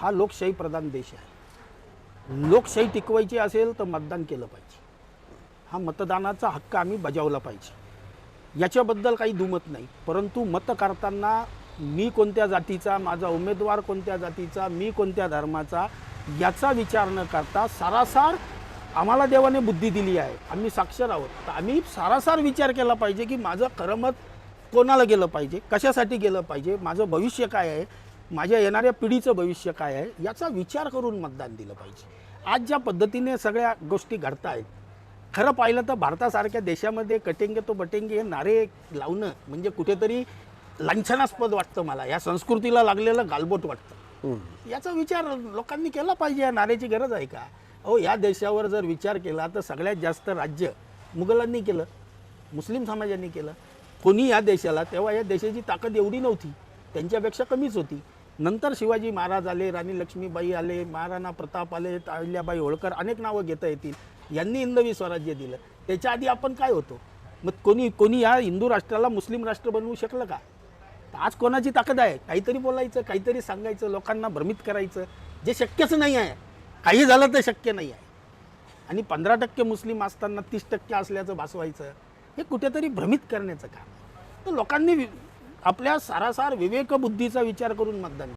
हा लोकशाही प्रधान देश आहे. लोकशाही टिकवायची असेल तर मतदान केलं पाहिजे. हा मतदानाचा हक्क आम्ही बजावला पाहिजे, याच्याबद्दल काही दुमत नाही. परंतु मत करताना मी कोणत्या जातीचा, माझा उमेदवार कोणत्या जातीचा, मी कोणत्या धर्माचा, याचा विचार न करता सारासार आम्हाला देवाने बुद्धी दिली आहे, आम्ही साक्षर आहोत, तर आम्ही सारासार विचार केला पाहिजे की माझं खरं मत कोणाला गेलं पाहिजे, कशासाठी गेलं पाहिजे, माझं भविष्य काय आहे, माझ्या येणाऱ्या पिढीचं भविष्य काय आहे, याचा विचार करून मतदान दिलं पाहिजे. आज ज्या पद्धतीने सगळ्या गोष्टी घडत आहेत, खरं पाहिलं तर भारतासारख्या देशामध्ये कटेंगे तो बटेंगे हे नारे लावणं म्हणजे कुठेतरी लांछनास्पद वाटतं मला. या संस्कृतीला लागलेलं गालबोट वाटतं. याचा विचार लोकांनी केला पाहिजे. या नाऱ्याची गरज आहे का? अहो, या देशावर जर विचार केला तर सगळ्यात जास्त राज्य मुघलांनी केलं, मुस्लिम समाजांनी केलं. कोणी या देशाला, तेव्हा या देशाची ताकद एवढी नव्हती, त्यांच्यापेक्षा कमीच होती. नंतर शिवाजी महाराज आले, राणी लक्ष्मीबाई आले, महाराणा प्रताप आले, अहिल्याबाई होळकर, अनेक नावं घेता येतील. यांनी हिंदवी स्वराज्य दिलं. त्याच्या आधी आपण काय होतो? मग कोणी या हिंदू राष्ट्राला मुस्लिम राष्ट्र बनवू शकलं का? आज कोणाची ताकद आहे? काहीतरी बोलायचं, काहीतरी सांगायचं, लोकांना भ्रमित करायचं, जे शक्यच नाही आहे. काही झालं तर शक्य नाही आहे. आणि 15% मुस्लिम असताना 30% असल्याचं भासवायचं, हे कुठेतरी भ्रमित करण्याचं काम. तर लोकांनी आपल्या सारासार विवेकबुद्धीचा विचार करून मतदान